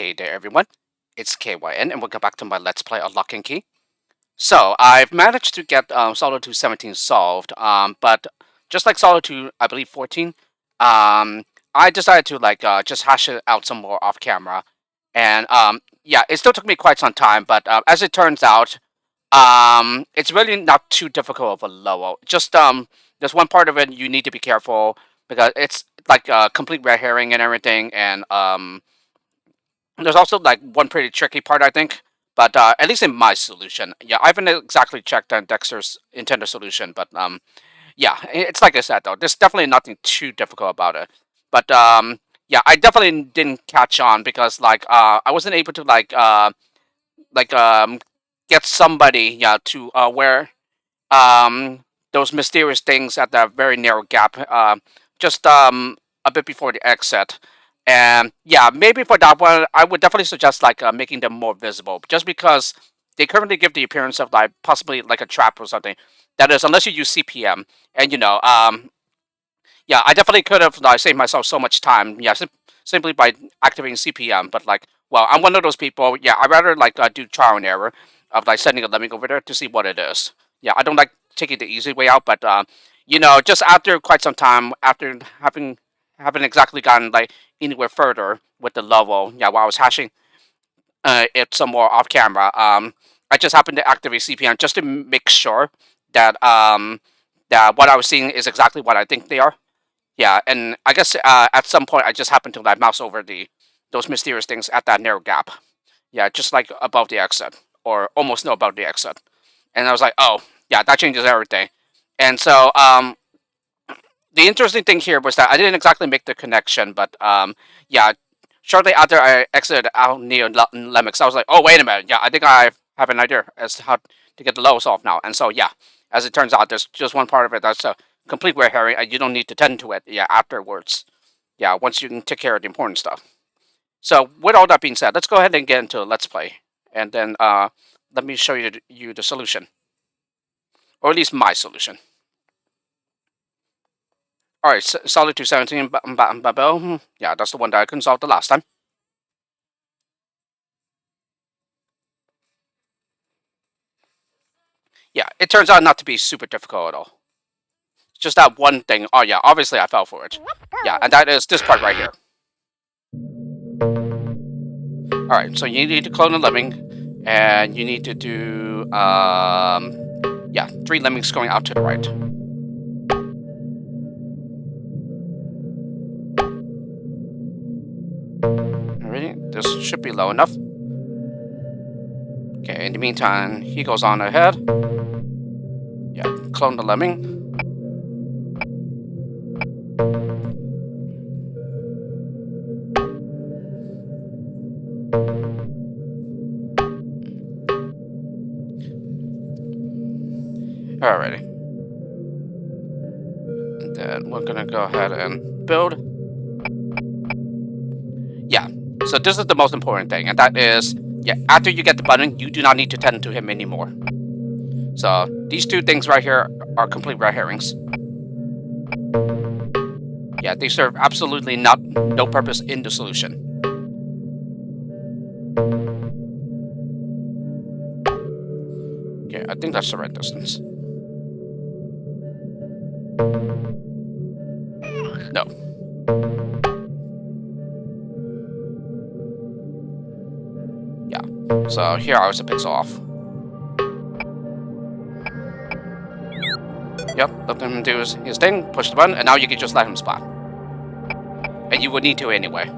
Hey there everyone, it's KYN and welcome back to my Let's Play of Lock and Key. So, I've managed to get Solitude 17 solved, but just like Solitude, I believe 14, I decided to just hash it out some more off camera. And yeah, it still took me quite some time, but as it turns out, it's really not too difficult of a level. Just there's one part of it you need to be careful because it's like a complete red herring and everything, and there's also like one pretty tricky part, I think. But at least in my solution, yeah, I haven't exactly checked on Dexter's intended solution, but yeah, it's like I said though, there's definitely nothing too difficult about it. But yeah, I definitely didn't catch on because I wasn't able to like get somebody, yeah, to wear those mysterious things at that very narrow gap, just a bit before the exit. And yeah, maybe for that one, I would definitely suggest making them more visible, just because they currently give the appearance of like possibly like a trap or something. That is, unless you use CPM, and yeah, I definitely could have saved myself so much time. Yeah, simply by activating CPM. But well, I'm one of those people. Yeah, I rather do trial and error of sending a lemming over there to see what it is. Yeah, I don't like taking the easy way out, but just after quite some time, after having exactly gotten anywhere further with the level, yeah, while I was hashing it some more off camera, I just happened to activate CPM just to make sure that that what I was seeing is exactly what I think they are. Yeah, and I guess at some point I just happened to mouse over those mysterious things at that narrow gap. Yeah, just like above the exit, or almost no above the exit. And I was like, oh, yeah, that changes everything. And so the interesting thing here was that I didn't exactly make the connection, but yeah, shortly after I exited out near Lemming, I was like, oh, wait a minute, yeah, I think I have an idea as to how to get the low solved now. And so yeah, as it turns out, there's just one part of it that's a complete red herring, and you don't need to tend to it, yeah, afterwards. Yeah, once you can take care of the important stuff. So with all that being said, let's go ahead and get into Let's Play, and then let me show you the solution, or at least my solution. All right, Solitude 17, yeah, that's the one that I couldn't solve the last time. Yeah, it turns out not to be super difficult at all. It's just that one thing. Oh yeah, obviously I fell for it. Yeah, and that is this part right here. All right, so you need to clone a lemming, and you need to do yeah, 3 lemmings going out to the right. Alright, this should be low enough. Okay, in the meantime, he goes on ahead. Yeah, clone the lemming. Alrighty. And then we're gonna go ahead and build. Yeah, so this is the most important thing, and that is, yeah, after you get the button, you do not need to tend to him anymore. So these two things right here are complete red herrings. Yeah, they serve absolutely no purpose in the solution. Okay, I think that's the right distance. No. Yeah, so here I was a pixel off. Yep, let him do his thing, push the button, and now you can just let him spot. And you would need to anyway.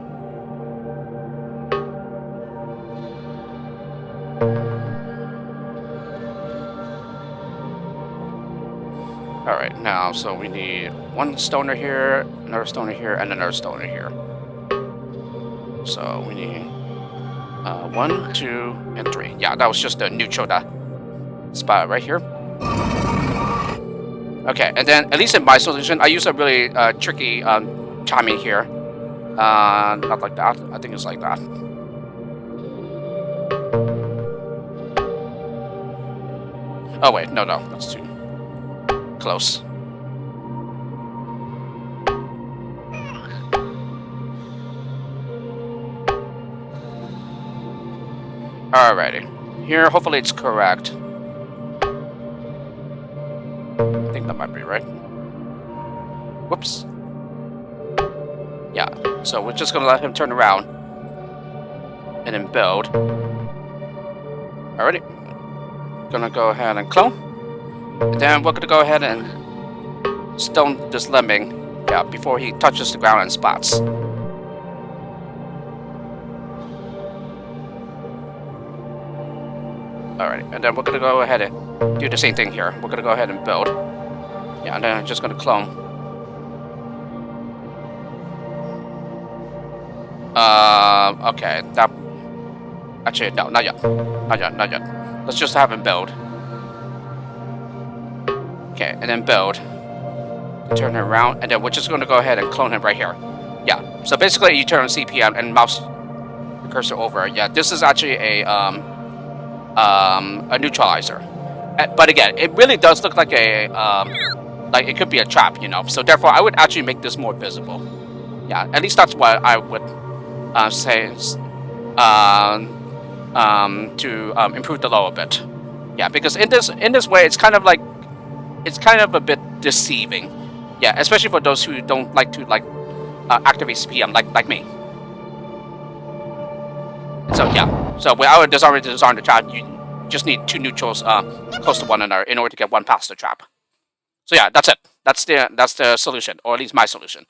Alright, now, so we need one stoner here, another stoner here, and another stoner here. So we need 1, 2, and 3. Yeah, that was just a neutral spot right here. Okay, and then, at least in my solution, I use a really tricky timing here. Not like that. I think it's like that. Oh wait, no, that's too close. Alrighty. Here, hopefully it's correct. I think that might be right. Whoops. Yeah, so we're just gonna let him turn around and then build. Alrighty. Gonna go ahead and clone. And then we're gonna go ahead and stone this lemming, yeah, before he touches the ground and spots. Alrighty, and then we're gonna go ahead and do the same thing here. We're gonna go ahead and build. Yeah, and then I'm just gonna clone. Okay, that... Actually, no, not yet. Not yet, not yet. Let's just have him build. Okay, and then build. Turn it around, and then we're just gonna go ahead and clone him right here. Yeah, so basically you turn on CPM and mouse the cursor over. Yeah, this is actually a neutralizer. But again, it really does look like a like it could be a trap, you know. So therefore, I would actually make this more visible. Yeah, at least that's what I would say to improve the low a bit. Yeah, because in this way, it's kind of like a bit deceiving. Yeah, especially for those who don't like to activate CPM like me. So yeah, so without a disarmer to disarm the trap, you just need two neutrals close to one another in order to get one past the trap. So yeah, that's it. That's the solution, or at least my solution.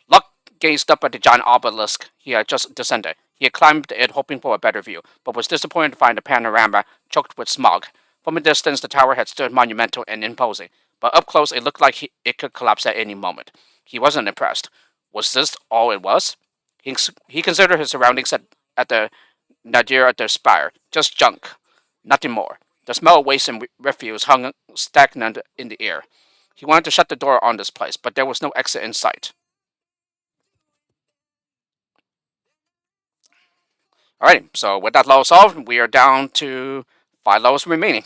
Luck gazed up at the giant obelisk he had just descended. He had climbed it hoping for a better view, but was disappointed to find the panorama choked with smog. From a distance, the tower had stood monumental and imposing, but up close it looked like it could collapse at any moment. He wasn't impressed. Was this all it was? He considered his surroundings at the nadir at the spire. Just junk. Nothing more. The smell of waste and refuse hung stagnant in the air. He wanted to shut the door on this place, but there was no exit in sight. Alright, so with that level solved, we are down to 5 levels remaining.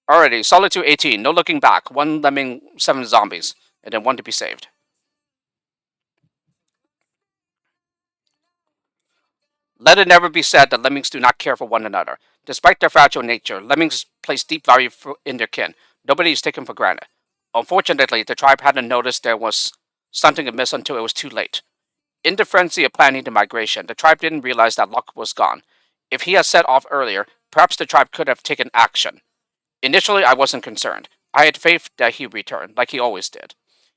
Alrighty, Solitude 18, no looking back, 1 lemming, 7 zombies, and then 1 to be saved. Let it never be said that lemmings do not care for one another. Despite their fragile nature, lemmings place deep value in their kin. Nobody is taken for granted. Unfortunately, the tribe hadn't noticed there was something amiss until it was too late. In the frenzy of planning the migration, the tribe didn't realize that Luck was gone. If he had set off earlier, perhaps the tribe could have taken action. Initially, I wasn't concerned. I had faith that he'd return, like he always did.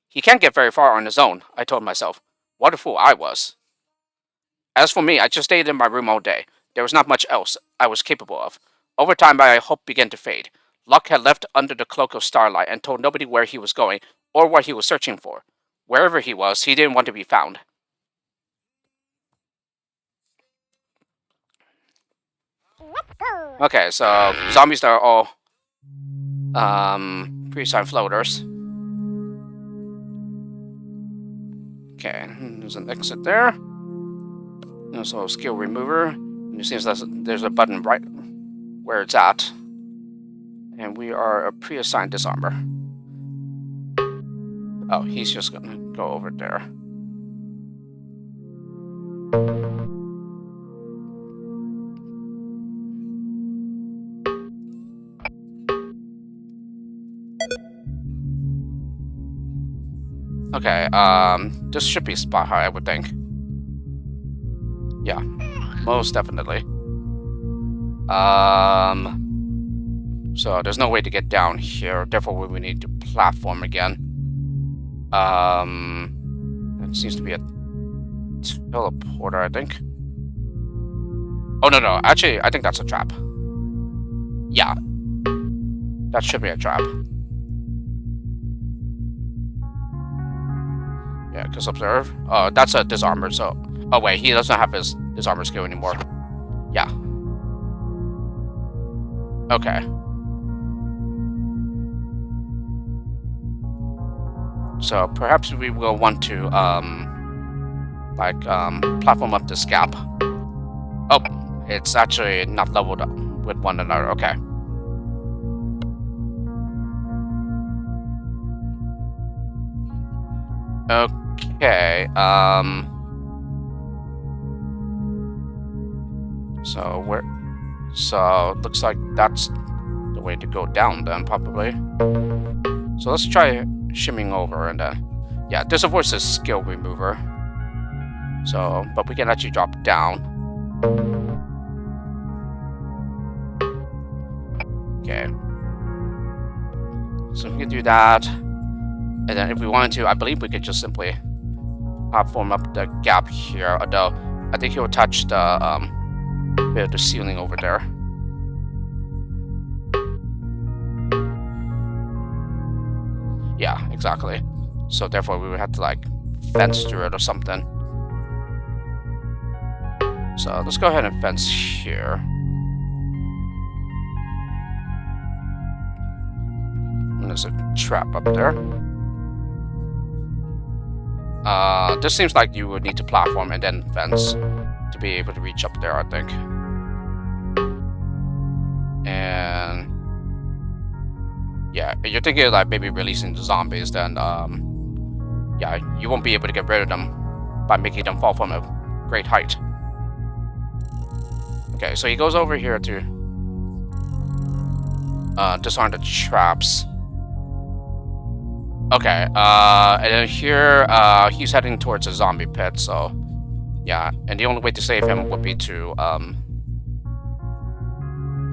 He can't get very far on his own, I told myself. What a fool I was. As for me, I just stayed in my room all day. There was not much else I was capable of. Over time, my hope began to fade. Luck had left under the cloak of starlight and told nobody where he was going or what he was searching for. Wherever he was, he didn't want to be found. Okay, so zombies that are all pre-assigned floaters. Okay, there's an exit there. There's a skill remover. And it seems there's a button right where it's at. And we are a pre-assigned disarmer. Oh, he's just gonna go over there. Okay, this should be spot high, I would think. Yeah, most definitely. So there's no way to get down here, therefore we need to platform again. It seems to be a teleporter, I think. Oh, no, actually, I think that's a trap. Yeah, that should be a trap. Yeah, because observe. Oh, that's a disarmer, so... Oh, wait, he doesn't have his disarmer skill anymore. Yeah. Okay. So, perhaps we will want to, platform up this gap. Oh, it's actually not leveled up with one another. Okay. Okay, So where? So looks like that's the way to go down then, probably. So let's try shimming over and then, yeah, this of course is skill remover. So, but we can actually drop down. Okay. So we can do that. And then if we wanted to, I believe we could just simply platform up the gap here. Although I think he'll touch the bit of the ceiling over there. Yeah, exactly. So therefore we would have to like fence through it or something. So let's go ahead and fence here. And there's a trap up there. This seems like you would need to platform and then fence to be able to reach up there, I think. And yeah, if you're thinking of like maybe releasing the zombies, then yeah, you won't be able to get rid of them by making them fall from a great height. Okay, so he goes over here to disarm the traps. Okay, and then here, he's heading towards a zombie pit, so yeah, and the only way to save him would be to,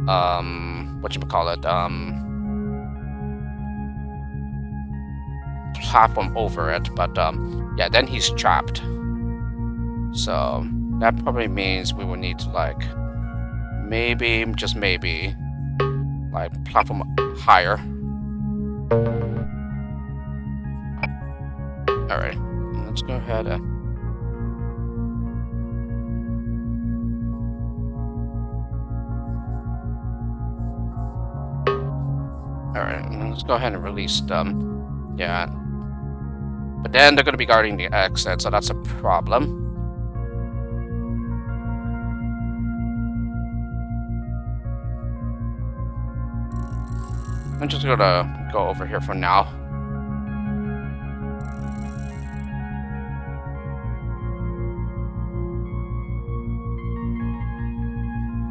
whatchamacallit, platform over it, but, yeah, then he's trapped. So, that probably means we will need to, like, maybe, just maybe, like, platform higher. Alright, let's go ahead and... Alright, let's go ahead and release them. Yeah. But then they're going to be guarding the exit, so that's a problem. I'm just going to go over here for now.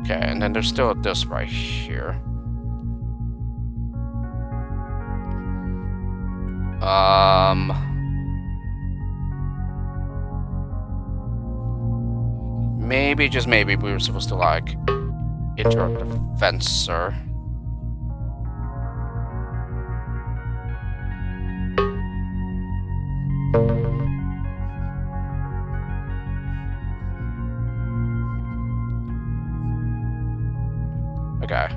Okay, and then there's still this right here. Maybe, just maybe, we were supposed to, like, interrupt the fencer. Okay.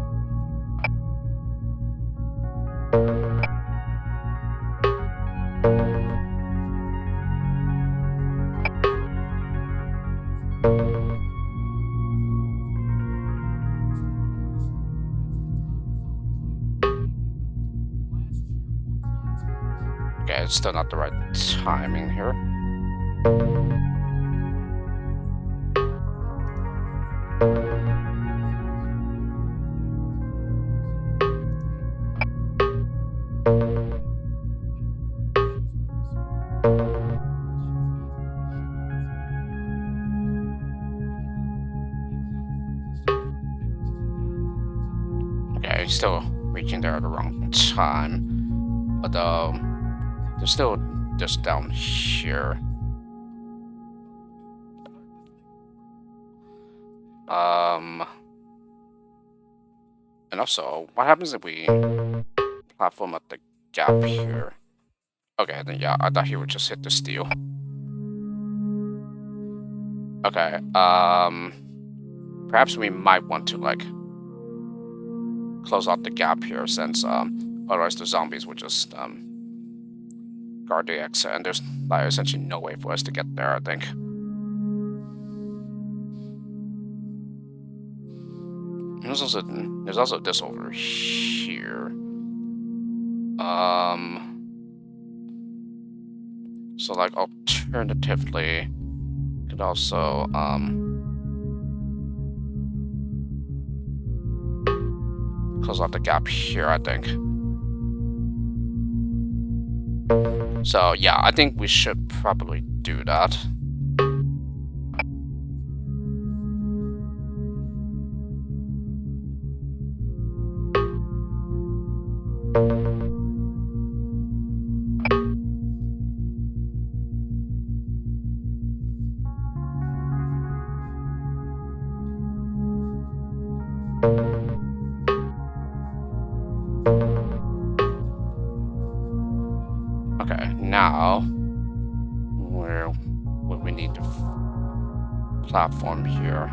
Okay, it's still not the right timing here. Okay, still reaching there at the wrong time. Although, there's still this down here. And also, what happens if we platform at the gap here? Okay, then yeah, I thought he would just hit the steel. Okay, perhaps we might want to, like, close out the gap here, since, otherwise the zombies would just, guard the exit, and there's, like, essentially no way for us to get there, I think. There's also this over here. So, like, alternatively, could also, close out the gap here, I think. So, yeah, I think we should probably do that. Okay, now where would we need to platform here?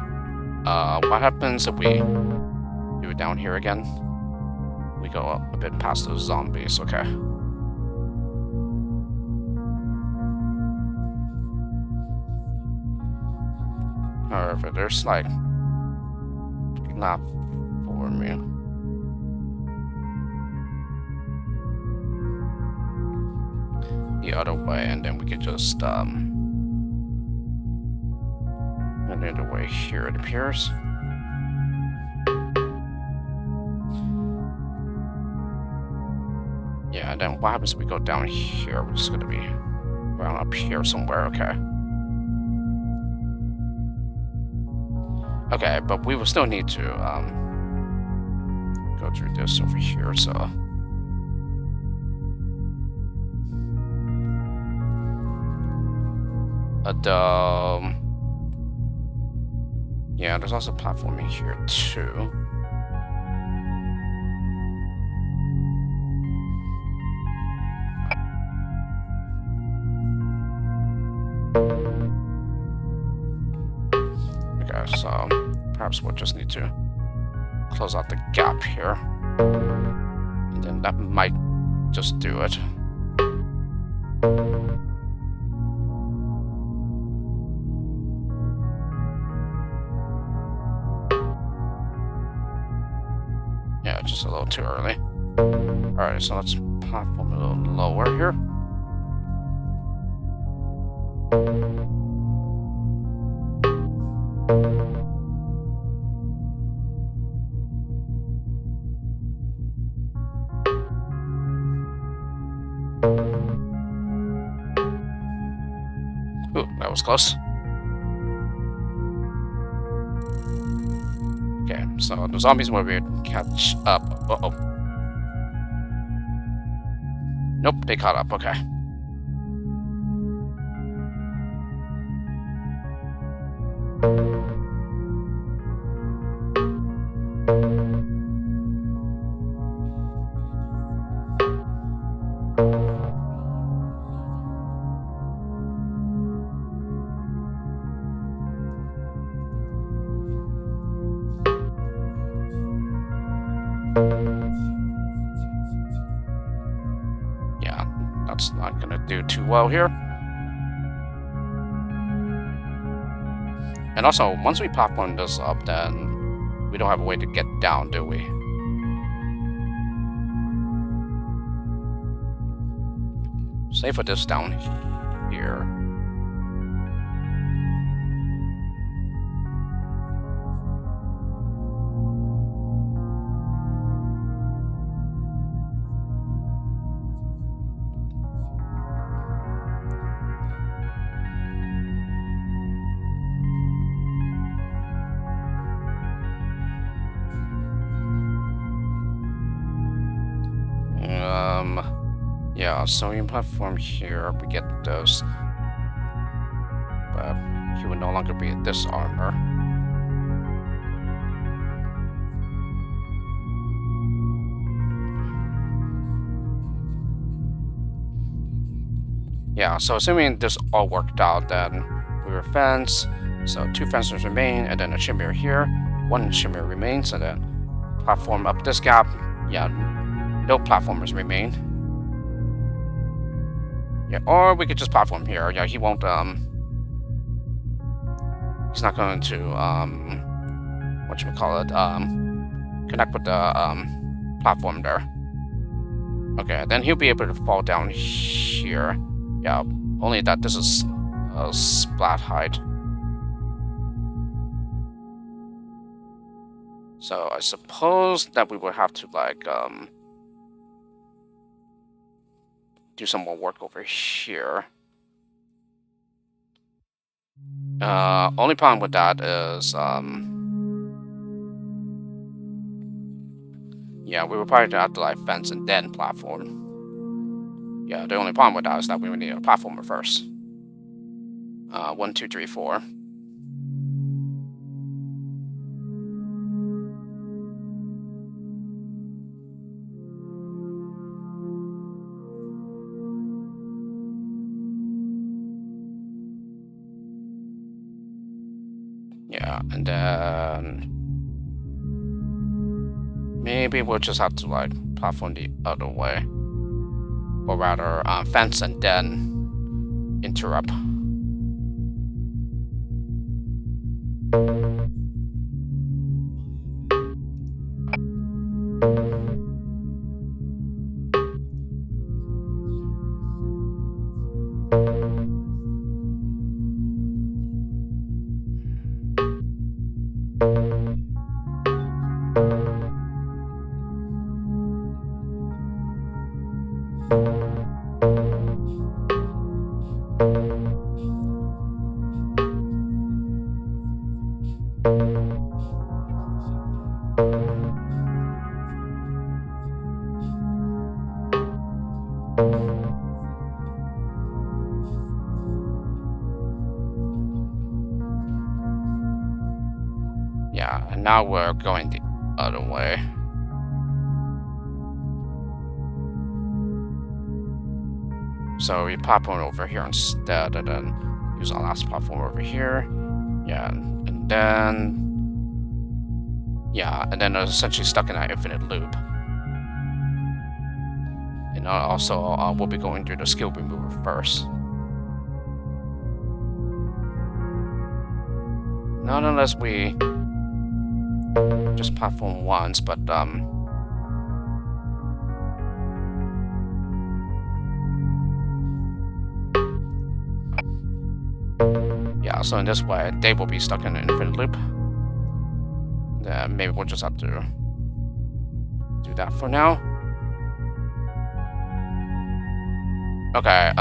What happens if we do it down here again? We go up a bit past those zombies, okay. However, there's like platforming the other way, and then we could just another way here, it appears. Yeah, and then what happens if we go down here? We're just gonna be around up here somewhere, okay. Okay, but we will still need to go through this over here, so yeah, there's also platforming here too. Okay, so perhaps we'll just need to close out the gap here, and then that might just do it. Yeah, just a little too early. Alright, so let's platform a little lower here. Ooh, that was close. Okay, so the zombies will be catch up. Uh-oh. Nope, they caught up, okay. Yeah, that's not gonna do too well here. And also, once we platform this up, then we don't have a way to get down, do we? Say for this down here. Yeah, so we can platform here, we get those. But he would no longer be a disarmer. Yeah, so assuming this all worked out, then we were fence. So 2 fences remain, and then a shimmer here. 1 shimmer remains, and then platform up this gap. Yeah, no platformers remain. Yeah, or we could just platform here. Yeah, he won't, he's not going to, whatchamacallit, connect with the, platform there. Okay, then he'll be able to fall down here. Yeah, only that this is a splat height. So I suppose that we would have to, like, do some more work over here. Only problem with that is, yeah, we would probably have to, like, fence and then platform. Yeah, the only problem with that is that we would need a platformer first. 1, 2, 3, 4. Yeah, and then maybe we'll just have to like platform the other way, or rather fence and then interrupt. Yeah, and now we're going the other way. So we platform over here instead, and then use our last platform over here. Yeah, and then essentially stuck in that infinite loop. And also, we'll be going through the skill remover first. Not unless we just platform once, but yeah, so in this way, they will be stuck in an infinite loop. Then maybe we'll just have to do that for now. Okay,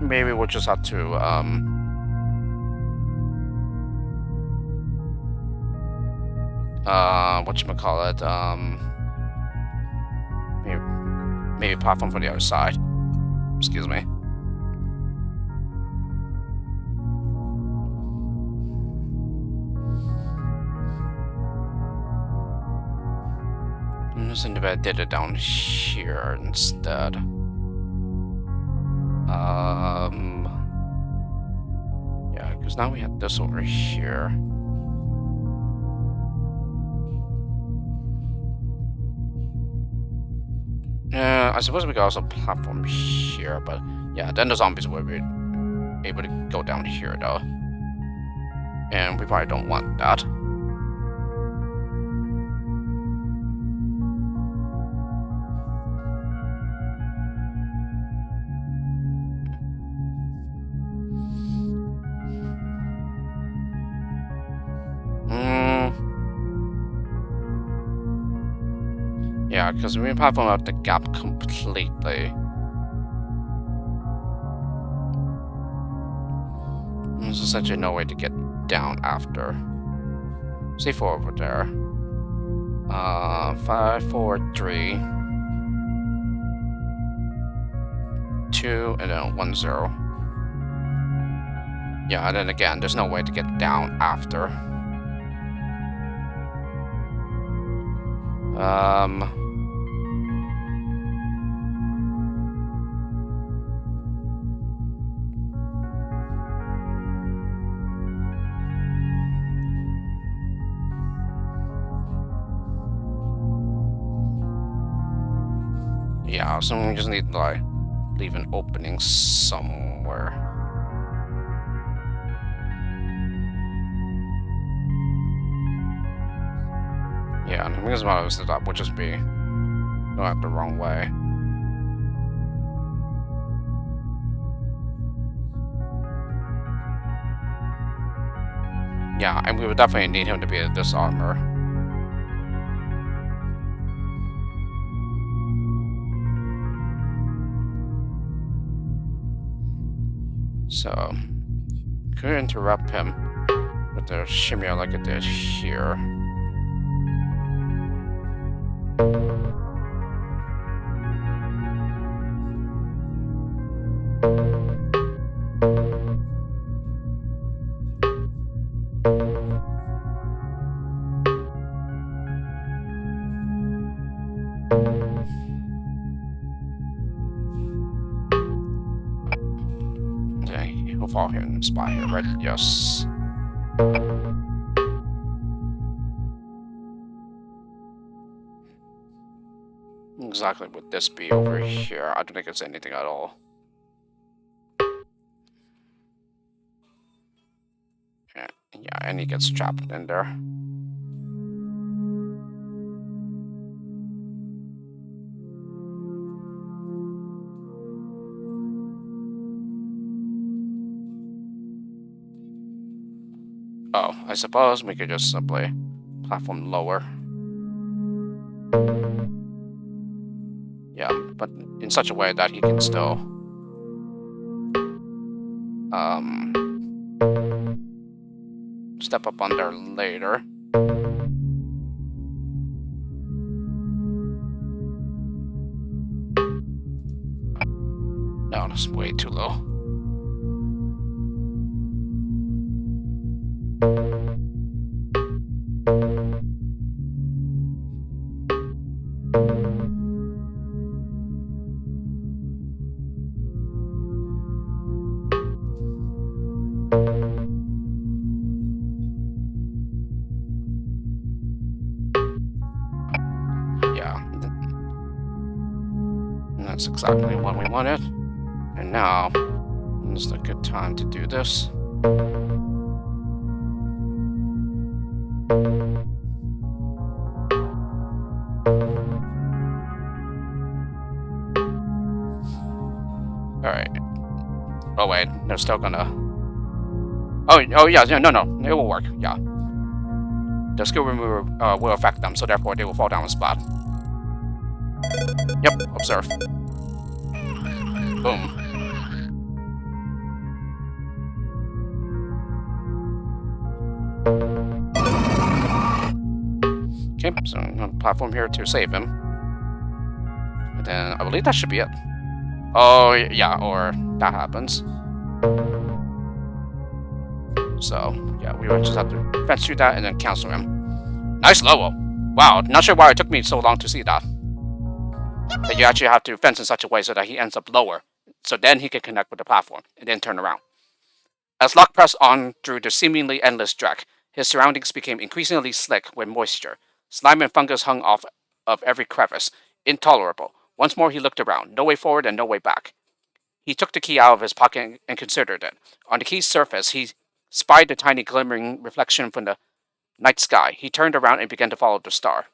maybe we'll just have to, whatchamacallit, maybe platform for the other side. Excuse me. Maybe I did it down here instead. Yeah, because now we have this over here. Yeah, I suppose we could also platform here, but yeah, then the zombies will be able to go down here though. And we probably don't want that. Yeah, because we platform out the gap completely. There's essentially no way to get down after. C4 over there. 5, 4, 3, 2, and then 1, 0. Yeah, and then again, there's no way to get down after. Yeah, so we just need to like leave an opening somewhere. Yeah, and because my other setup would just be going out the wrong way. Yeah, and we would definitely need him to be a disarmer. So, could interrupt him with the shimmy like it did here. fall here in the spot here, right? Yes. Exactly would this be over here? I don't think it's anything at all. Yeah, and he gets trapped in there. Oh, I suppose we could just simply platform lower. Yeah, but in such a way that he can still step up on there later. No, that's way too low. Yeah, that's exactly what we wanted. And now is a good time to do this. All right. Oh wait, they're still gonna. Oh yeah, no, it will work. Yeah, the skill remover will affect them, so therefore they will fall down the spot. Yep, observe. Boom. Okay, so I'm on the platform here to save him. And then I believe that should be it. Oh yeah, or that happens. So yeah, we just have to fence through that and then cancel him. Nice level. Wow, not sure why it took me so long to see that. That you actually have to fence in such a way so that he ends up lower, so then he can connect with the platform and then turn around. As Locke pressed on through the seemingly endless track, his surroundings became increasingly slick with moisture. Slime and fungus hung off of every crevice. Intolerable. Once more he looked around. No way forward and no way back. He took the key out of his pocket and considered it. On the key's surface, he spied the tiny glimmering reflection from the night sky. He turned around and began to follow the star.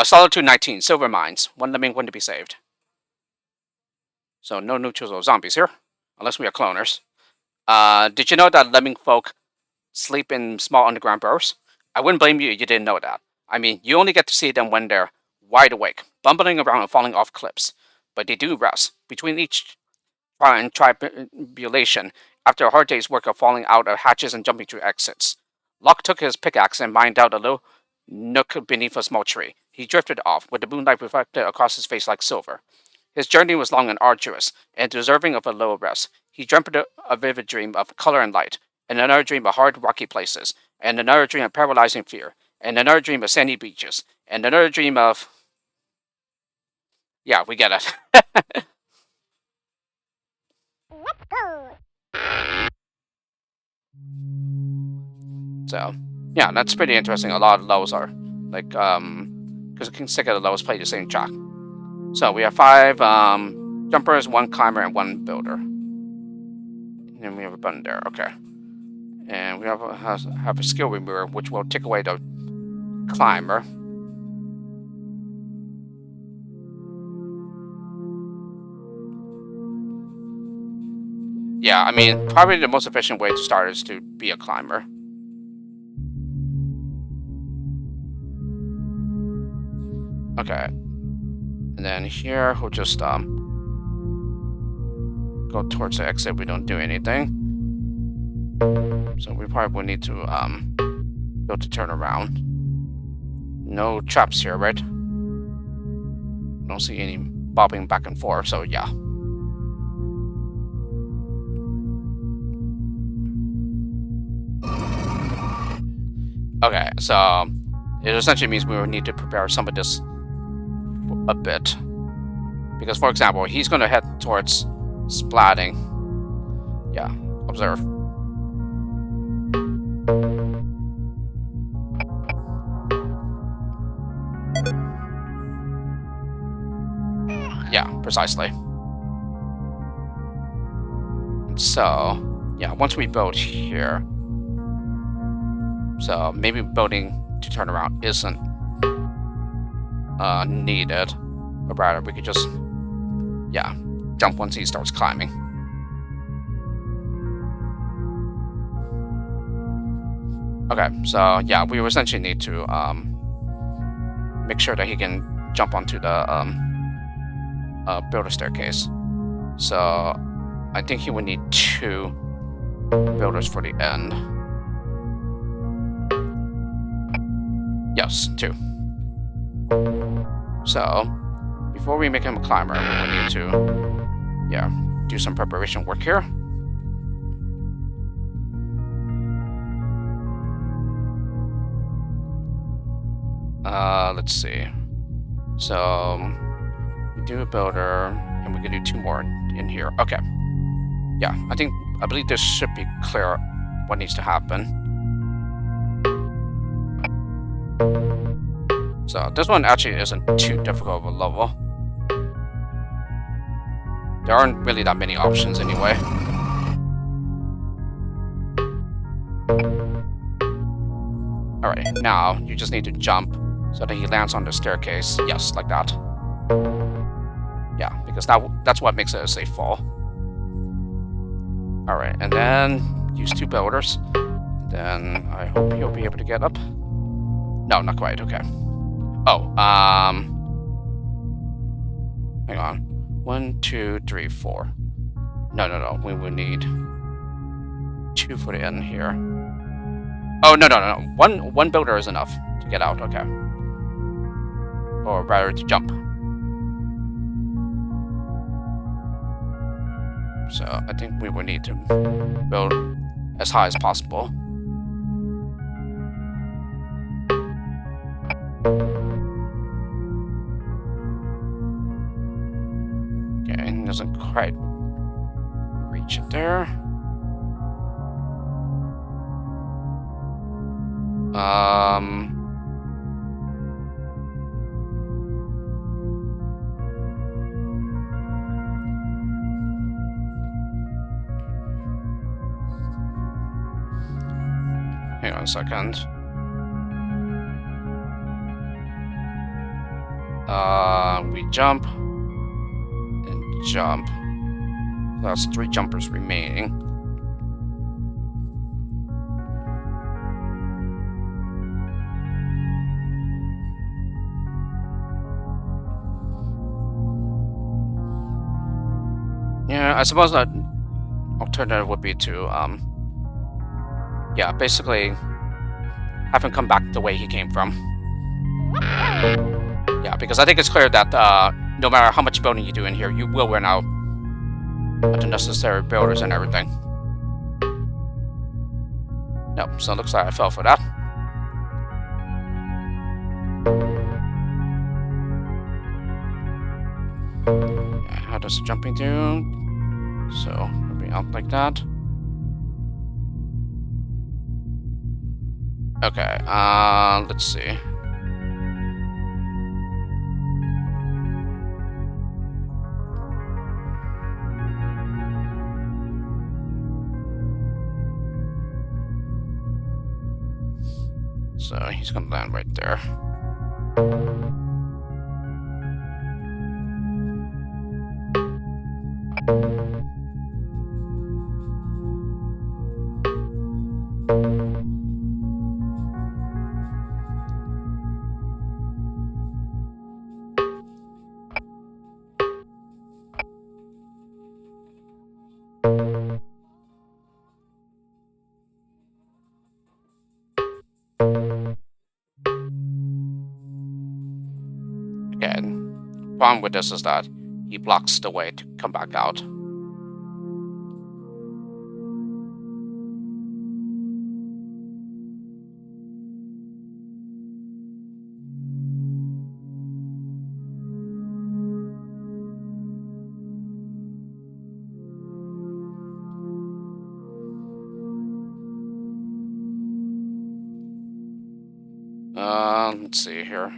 Solitude 19, Silver Mines. One lemming wouldn't be saved. So no neutrals or zombies here, unless we are cloners. Did you know that lemming folk sleep in small underground burrows? I wouldn't blame you if you didn't know that. I mean, you only get to see them when they're wide awake, bumbling around and falling off cliffs. But they do rest. Between each trial and tribulation, after a hard day's work of falling out of hatches and jumping through exits, Locke took his pickaxe and mined out a little nook beneath a small tree. He drifted off, with the moonlight reflected across his face like silver. His journey was long and arduous, and deserving of a little rest. He dreamt a vivid dream of color and light, and another dream of hard, rocky places, and another dream of paralyzing fear, and another dream of sandy beaches, and another dream of... Yeah, we get it. So, yeah, that's pretty interesting. A lot of levels are, like, because consecutive levels play the same track. So we have 5 jumpers, 1 climber, and 1 builder. And then we have a button there, okay. And we have a skill remover, which will take away the climber. Yeah, I mean, probably the most efficient way to start is to be a climber. Okay. And then here, we'll just go towards the exit. We don't do anything. So we probably will need to build to turn around. No traps here, right? Don't see any bobbing back and forth, so yeah. Okay, so it essentially means we will need to prepare some of this a bit. Because, for example, he's going to head towards splatting. Yeah, observe. Yeah, precisely. So, yeah, once we build here, so maybe building to turn around isn't needed, but rather we could just, yeah, jump once he starts climbing. Okay, so yeah, we essentially need to make sure that he can jump onto the builder staircase. So I think he would need 2 builders for the end. Yes, 2. So before we make him a climber, we will need to, yeah, do some preparation work here. Let's see. So we do a builder, and we can do 2 more in here. Okay. Yeah, I believe this should be clear what needs to happen. So this one actually isn't too difficult of a level. There aren't really that many options anyway. Alright, now you just need to jump so that he lands on the staircase. Yes, like that. Yeah, because that's what makes it a safe fall. Alright, and then use 2 builders. Then I hope he'll be able to get up. No, not quite, okay. Oh, hang on. 1, 2, 3, 4. No. We will need 2 for the end here. Oh, no. One builder is enough to get out, okay. Or rather, to jump. So I think we will need to build as high as possible. Okay, doesn't quite reach it there. Hang on a second. We jump and jump. That's 3 jumpers remaining. Yeah, I suppose that alternative would be to yeah, basically have him come back the way he came from. Yeah, because I think it's clear that no matter how much building you do in here, you will run out of the necessary builders and everything. Nope, so it looks like I fell for that. Yeah, how does the jumping do? So, moving out like that. Okay, let's see. So he's gonna land right there. Again, problem with this is that he blocks the way to come back out. Let's see here.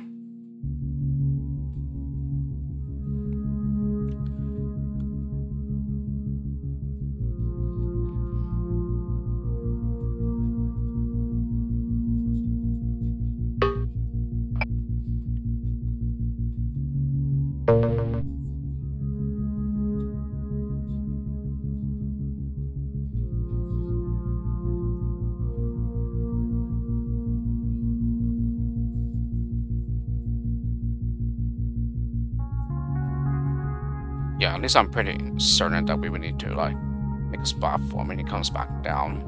Yeah, at least I'm pretty certain that we would need to like make a spot for him when he comes back down.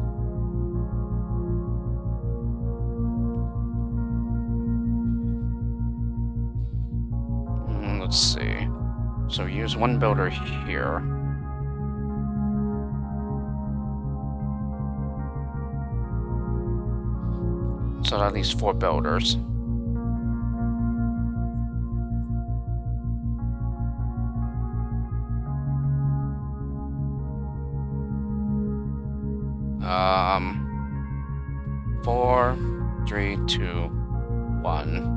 Let's see. So we use one builder here. So that leaves 4 builders. Um, 4, 3, 2, 1.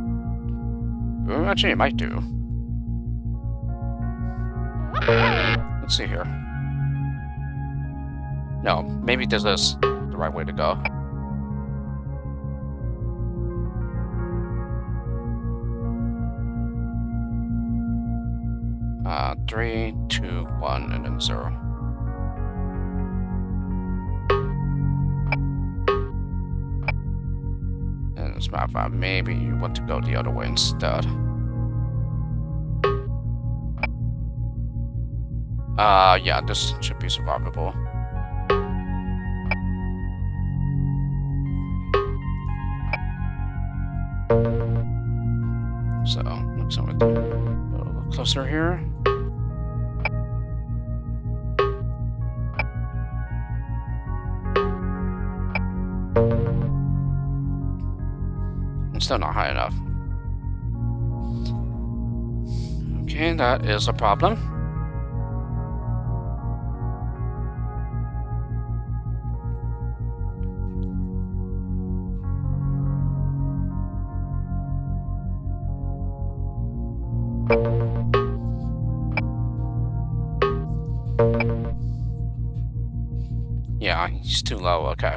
Actually, it might do. Let's see here. No, maybe this is the right way to go. Three, 2, 1, and then 0. And as a matter of fact, maybe you want to go the other way instead. Yeah, this should be survivable. So, looks like a little closer here. It's still not high enough. Okay, that is a problem. Yeah, he's too low, okay.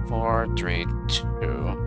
Four, 3, 2.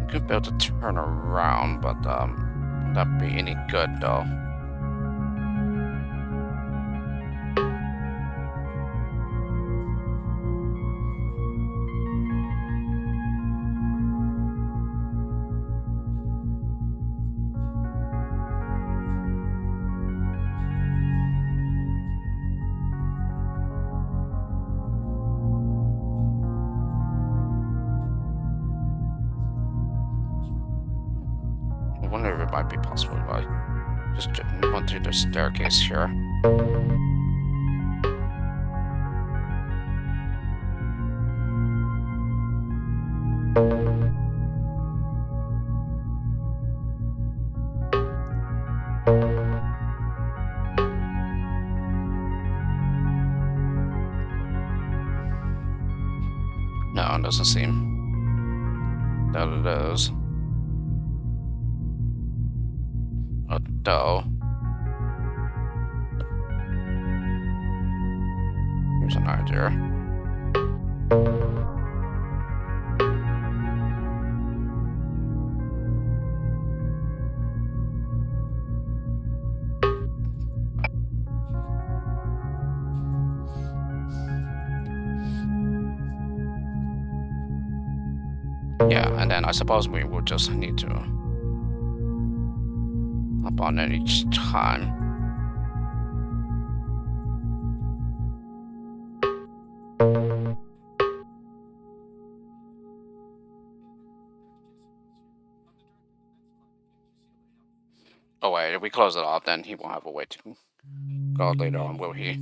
Could be able to turn around, but would that be any good though? I wonder if it might be possible if I just run through the staircase here. No, it doesn't seem that it is. Although, here's an idea. Yeah, and then I suppose we would just need to up on it each time. Oh wait, if we close it off, then he won't have a way to go later on, will he?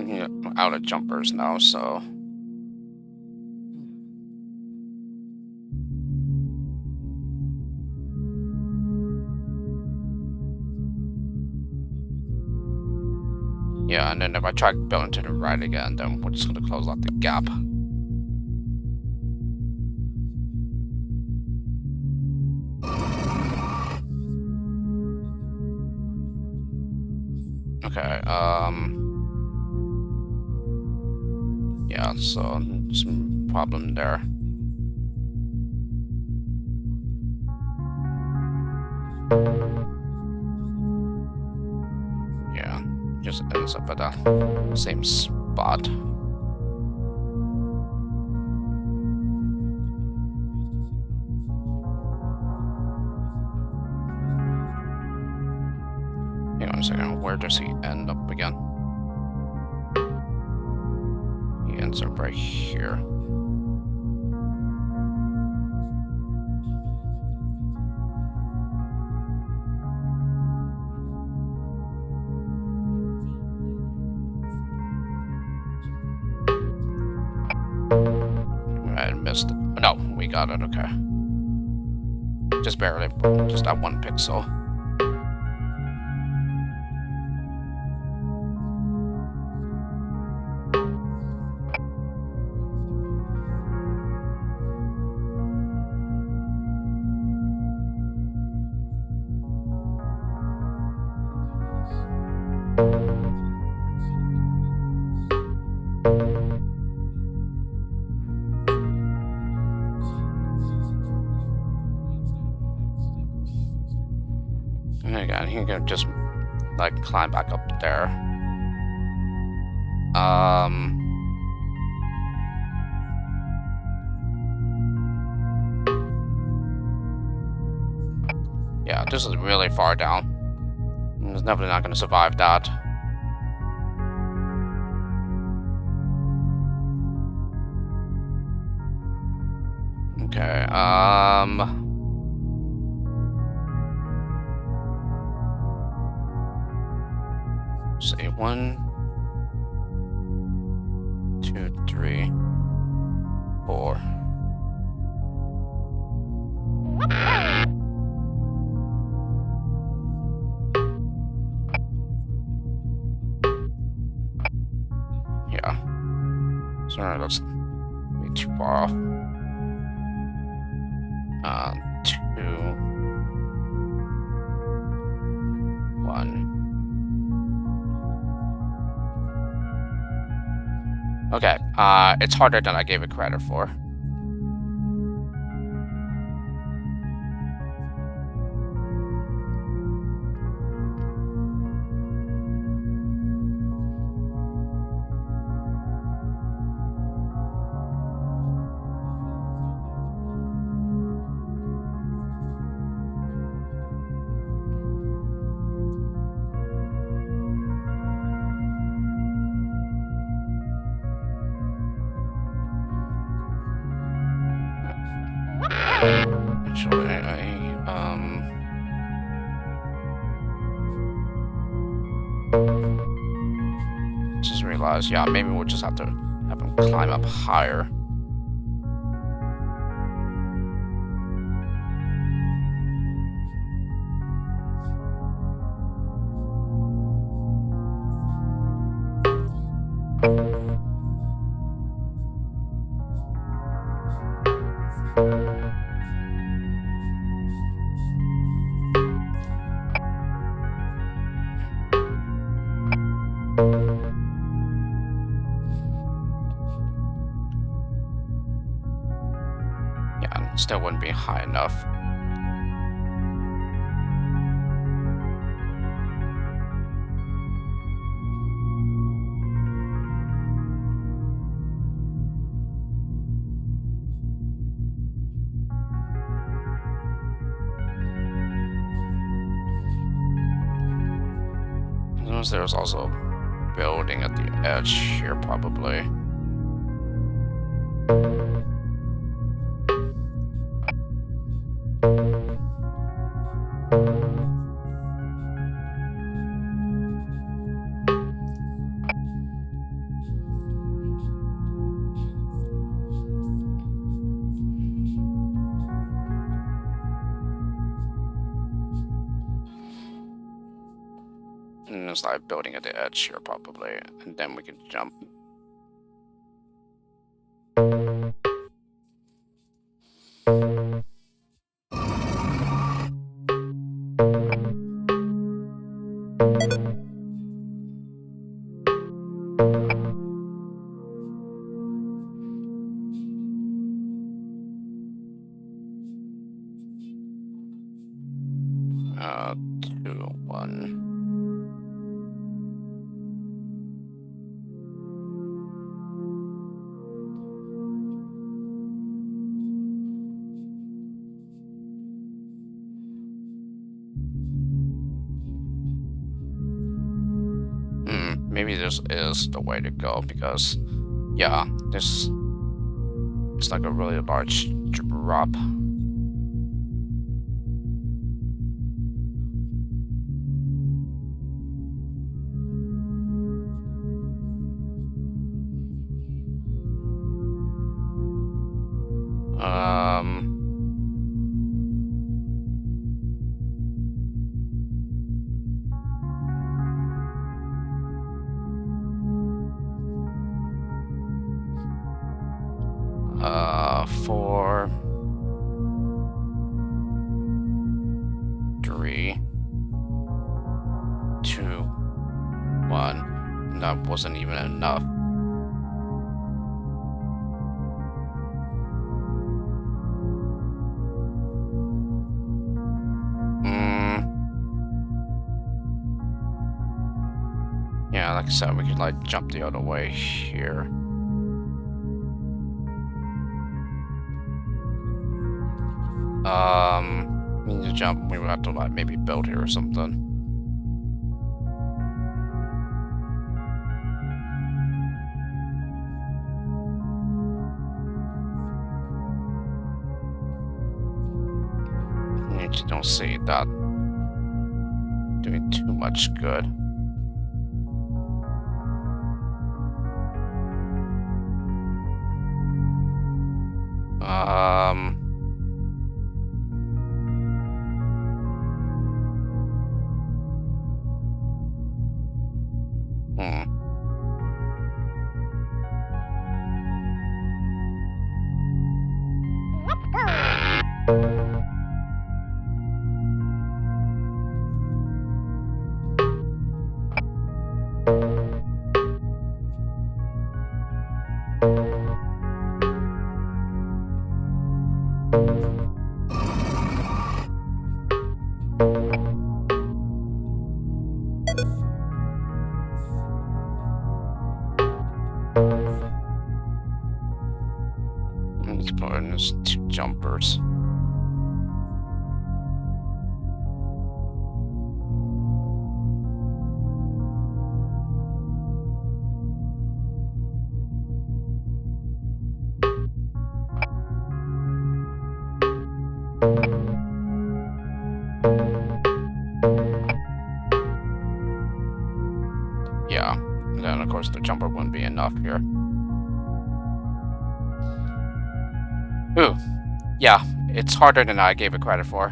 Yeah, out of jumpers now, so yeah, and then if I try building to the right again, then we're just gonna close out the gap. Okay, yeah, so some problem there. Yeah, just ends up at the same spot. Hang on a second, where does he end up again? He ends up right here. I missed it. No, we got it, okay. Just barely, just that one pixel. And again, he can just like climb back up there. Yeah, this is really far down. He's definitely not going to survive that. Okay, say 1, 2, 3, 4. Yeah. Sorry, that's way too far off. 2, 1. Okay, it's harder than I gave it credit for. Actually, just realized, yeah, maybe we'll just have to have him climb up higher. Still wouldn't be high enough. There's also a building at the edge here, probably. And there's like a building at the edge here, probably. And then we can jump. Uh, 2, 1. Maybe this is the way to go because, yeah, this is like a really large drop. Four, 3, 2, 1. That wasn't even enough. Yeah, like I said, we could like jump the other way here. We need to jump. We would have to like maybe build here or something. I just don't see that doing too much good. Let's put in these 2 jumpers. Yeah, and then of course the jumper wouldn't be enough here. Ooh, yeah, it's harder than I gave it credit for.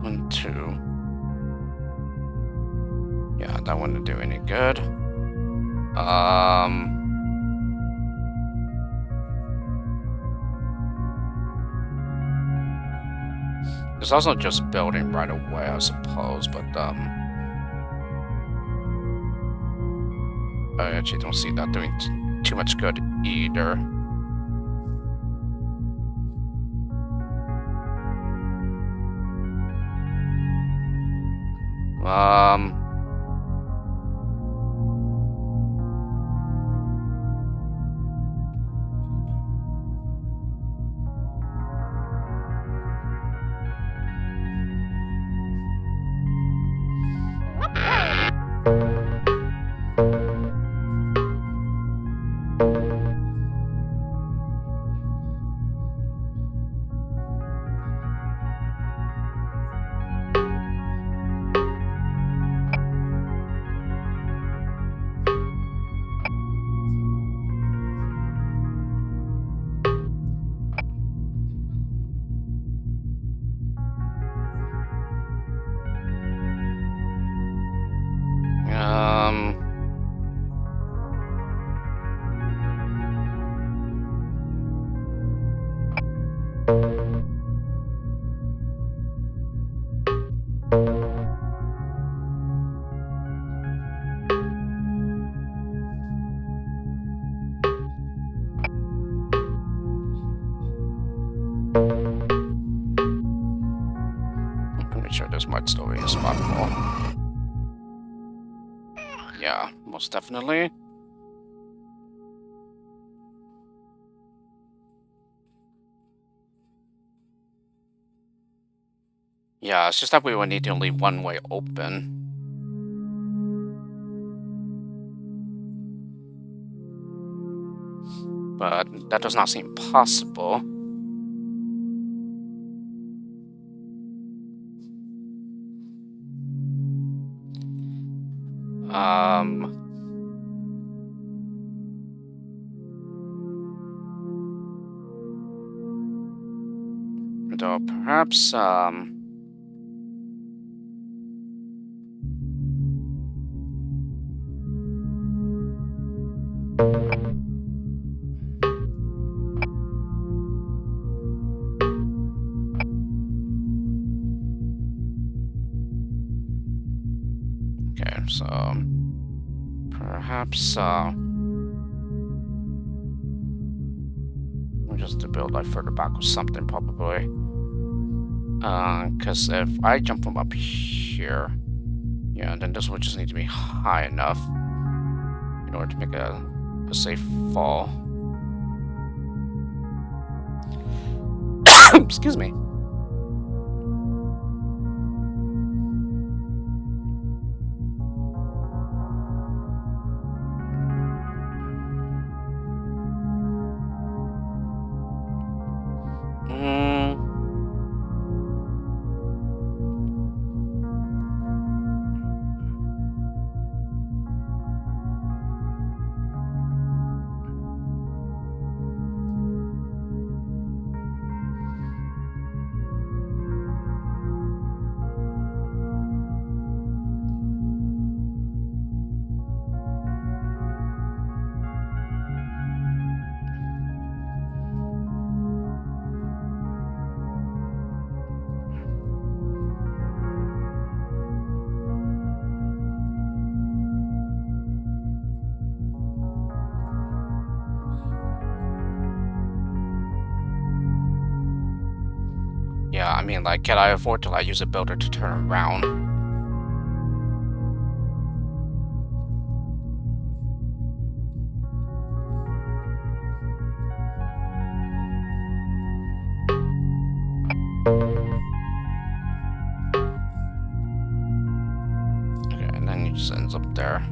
One, 2. Yeah, that wouldn't do any good. It's also just building right away, I suppose, but I actually don't see that doing too much good either. Um, um, I'm pretty sure this might still be a spot more. Yeah, most definitely. Yeah, it's just that we would need to leave one way open. But that does not seem possible. Um, though perhaps, okay, so perhaps, we'll just to build like further back or something probably. Because if I jump from up here, yeah, then this will just need to be high enough in order to make a safe fall. Excuse me. Mm. Yeah, I mean, like, can I afford to like use a builder to turn around? Okay, and then it just ends up there.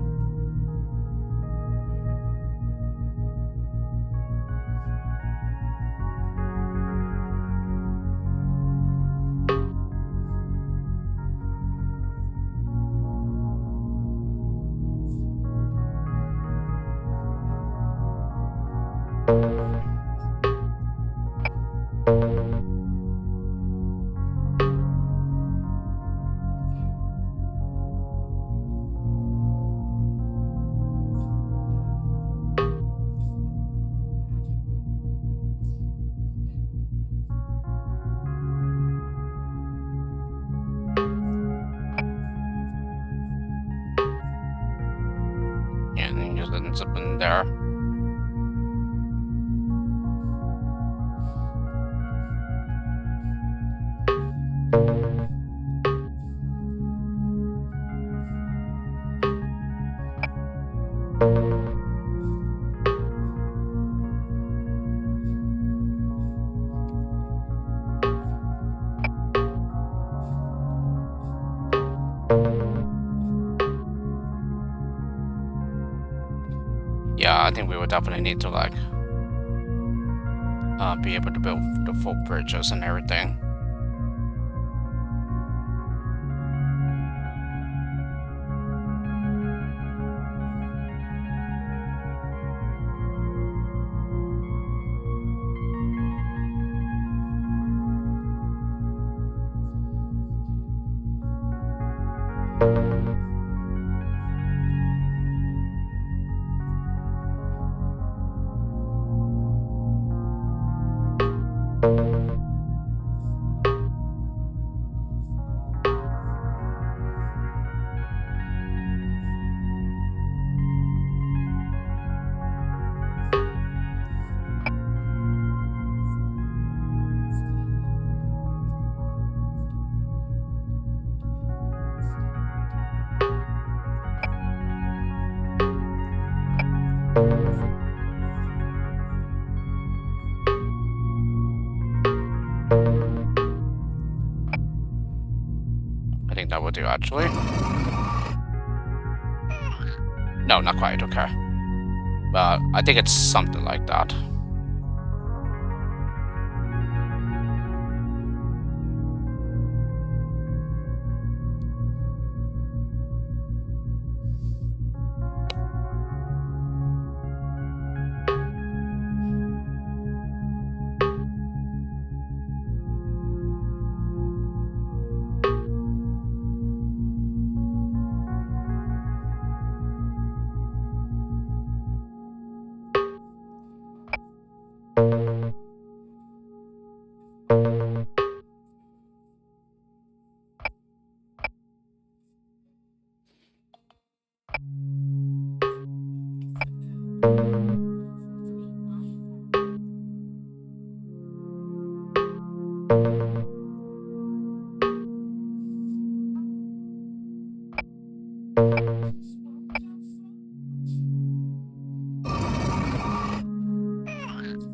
there. Yeah, I think we would definitely need to like be able to build the full bridges and everything. I think that would do, actually. No, not quite, okay. But I think it's something like that.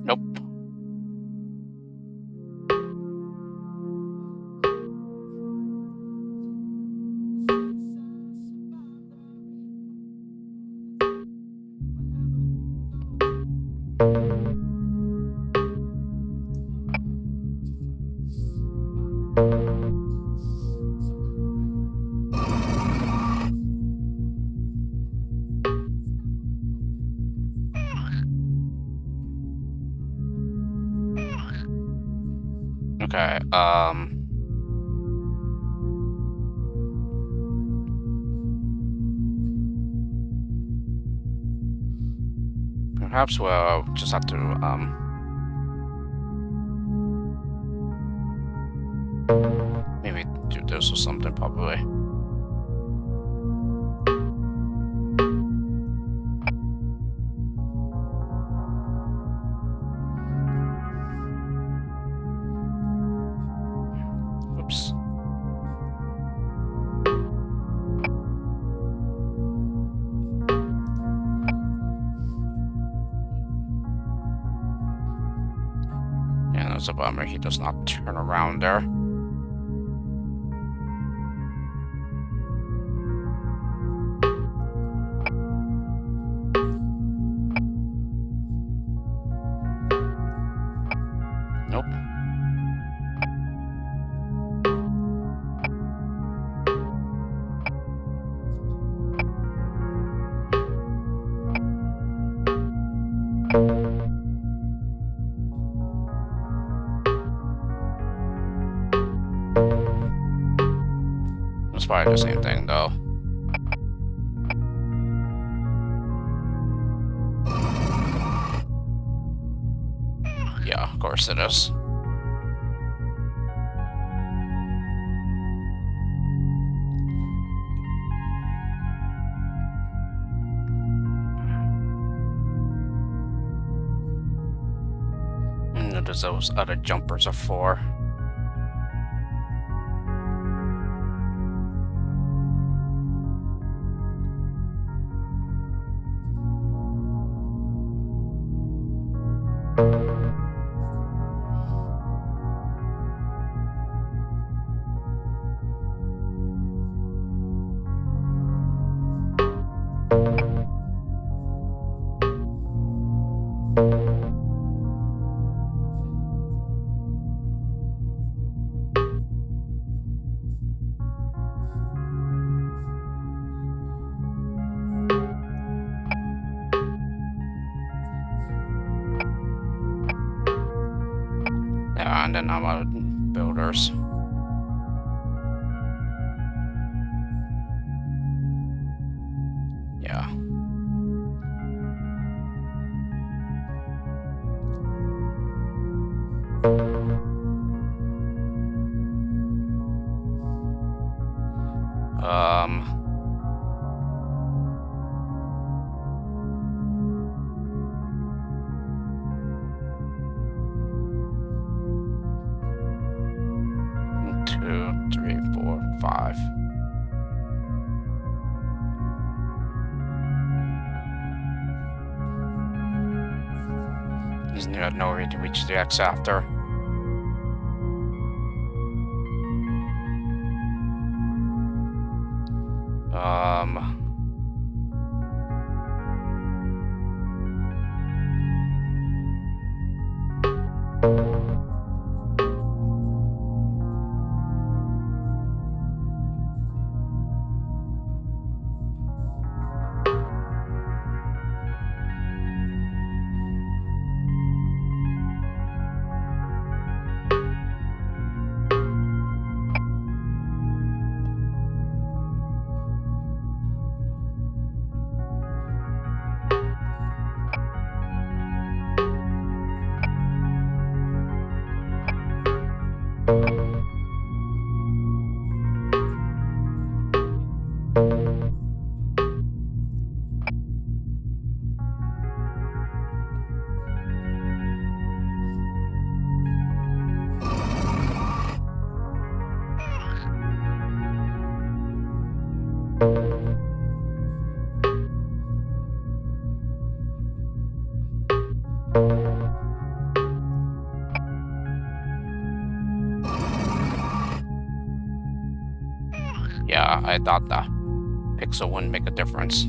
Nope. Okay, perhaps we'll just have to, maybe do this or something, probably. Oops. Yeah, that's a bummer. He does not turn around there. Nope. It's probably the same thing, though. Yeah, of course it is. know what those other jumpers are for. Yeah, and then I'm out of builders. Yeah. Um... 2, 3, 4, 5. He's near no way to reach the X after. Yeah, I thought the pixel wouldn't make a difference.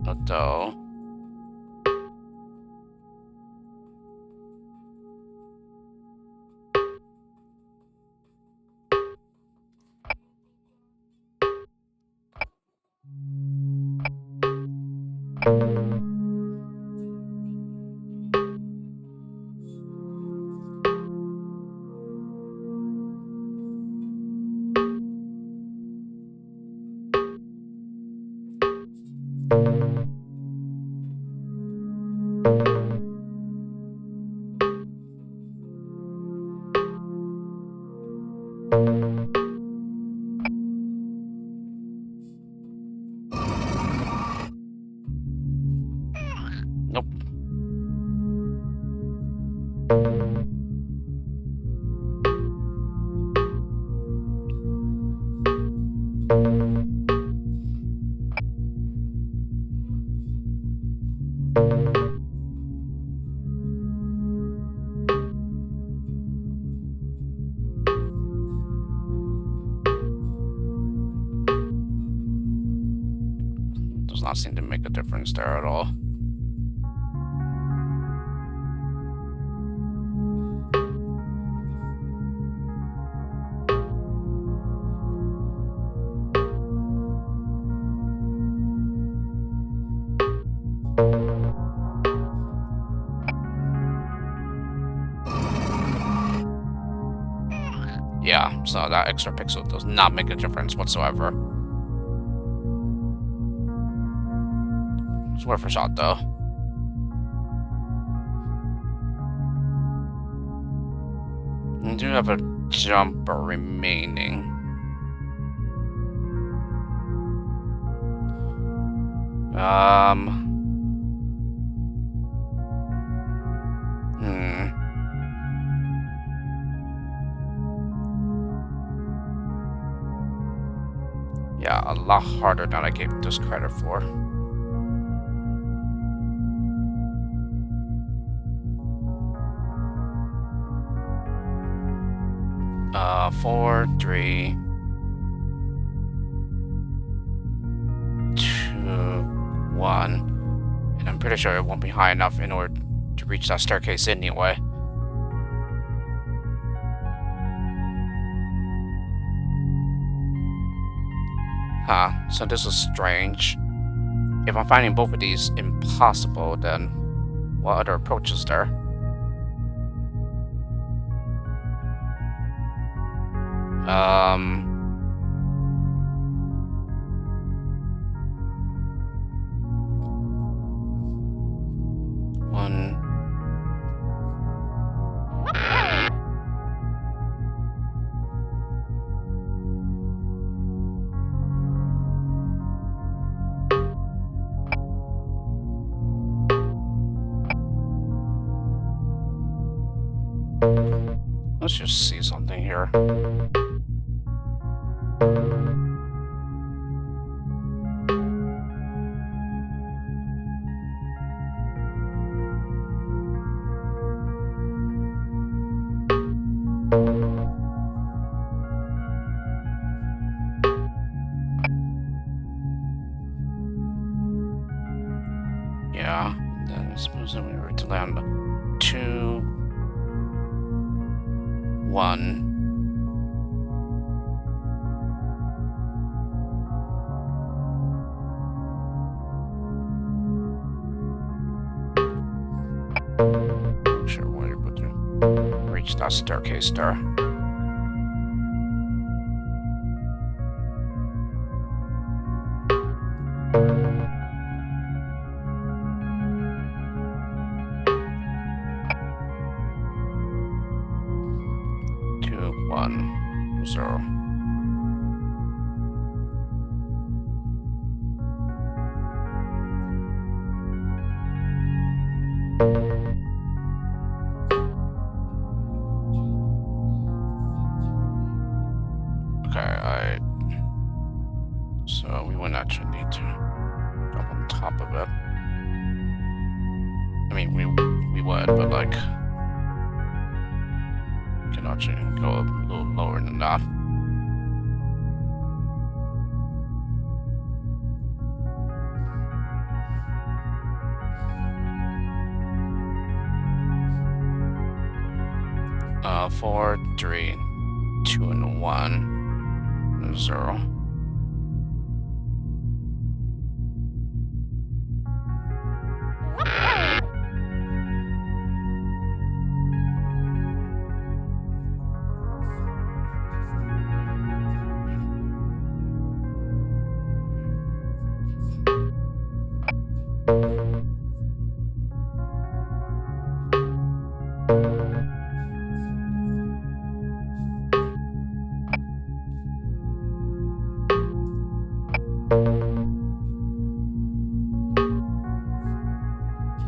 Although... Nope. Does not seem to make a difference there at all. Yeah, so that extra pixel does not make a difference whatsoever. It's worth a shot, though. We do have a jumper remaining. lot harder than I gave this credit for. 4, 3, 2, 1, and I'm pretty sure it won't be high enough in order to reach that staircase anyway. Huh, so this is strange. If I'm finding both of these impossible, then what other approach is there? One. Let's just see something here. Yeah, then supposing we were to land 2, 1. Sure, we're able to reach that staircase there. Two, 1, 0. Okay, so we wouldn't actually need to jump on top of it. I mean, we would, but like, we can actually go a little lower than that. Four, 3, 2, and 1, 0.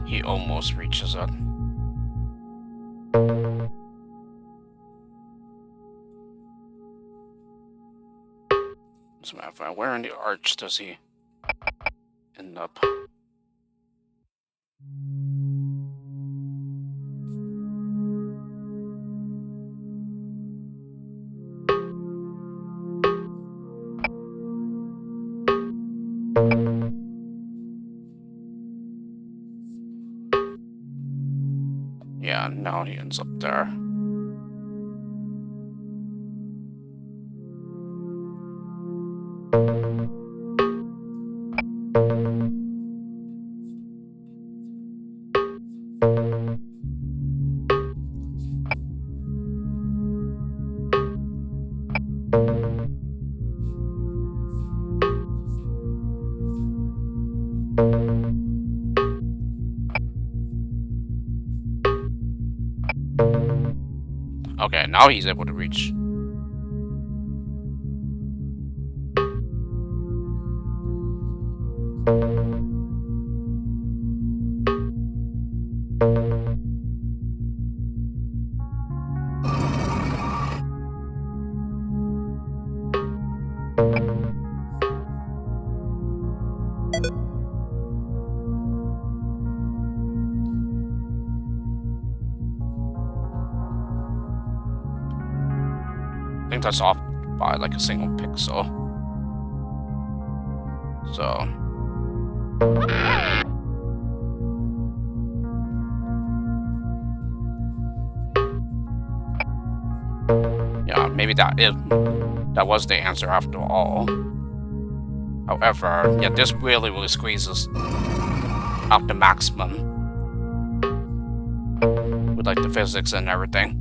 He almost reaches it. As a matter of fact, where in the arch does he end up? Yeah, now he ends up there. Okay, now he's able to reach. I think that's off by like a single pixel. So yeah, maybe that was the answer after all. However, yeah, this really squeezes out the maximum with like the physics and everything.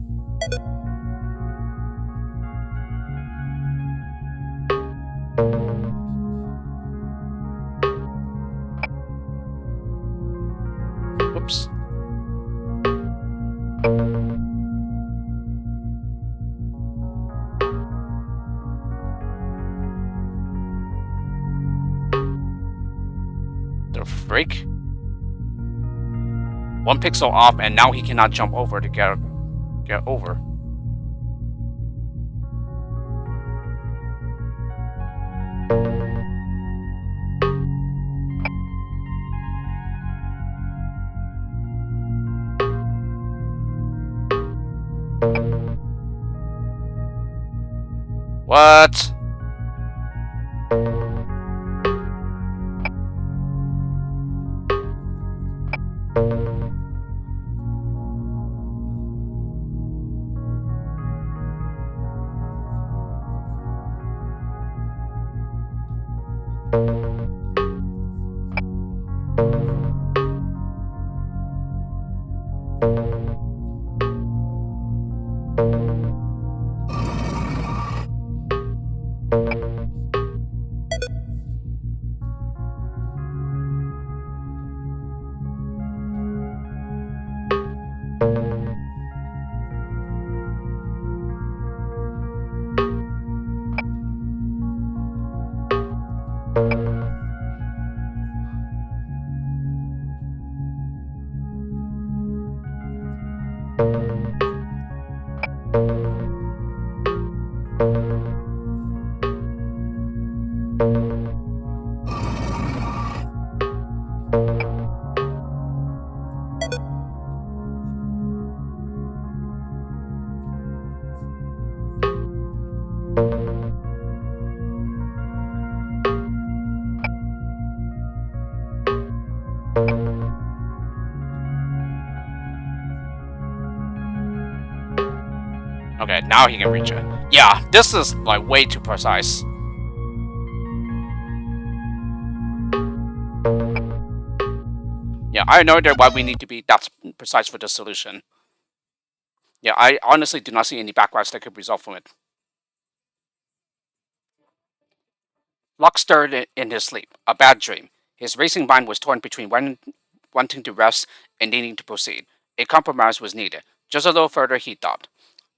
Whoops. The freak. 1 pixel off, and now he cannot jump over to get over. What? Okay, now he can reach it. Yeah, this is like way too precise. Yeah, I have no idea why we need to be that precise for this solution. Yeah, I honestly do not see any backgrounds that could result from it. Locke stirred in his sleep, a bad dream. His racing mind was torn between wanting to rest and needing to proceed. A compromise was needed. Just a little further, he thought.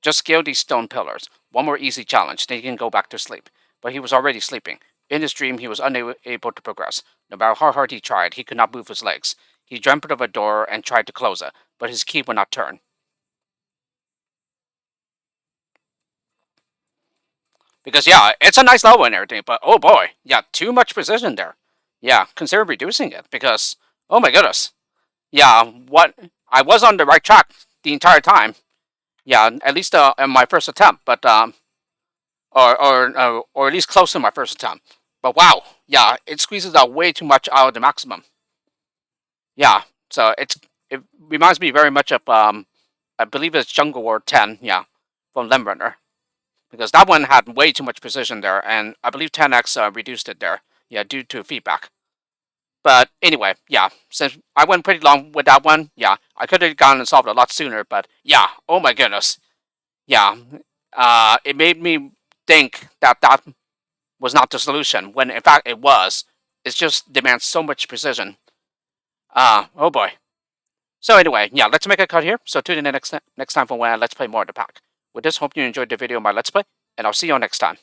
Just scale these stone pillars. One more easy challenge, then he can go back to sleep. But he was already sleeping. In his dream, he was unable to progress. No matter how hard he tried, he could not move his legs. He dreamt of a door and tried to close it, but his key would not turn. Because, yeah, it's a nice level and everything, but oh boy, yeah, too much precision there. Yeah, consider reducing it, because, oh my goodness. Yeah, what? I was on the right track the entire time. Yeah, at least in my first attempt, but, or at least close to my first attempt. But wow, yeah, it squeezes out way too much out of the maximum. Yeah, so it reminds me very much of, I believe it's Jungle War 10, yeah, from Lemrunner. Because that one had way too much precision there, and I believe 10x reduced it there, yeah, due to feedback. But anyway, yeah, since I went pretty long with that one, yeah, I could have gone and solved it a lot sooner, but yeah, oh my goodness. Yeah, it made me think that that was not the solution, when in fact it was. It just demands so much precision. Oh boy. So anyway, yeah, let's make a cut here. So tune in next time for when I Let's Play more of the pack. With this, hope you enjoyed the video of my Let's Play, and I'll see you all next time.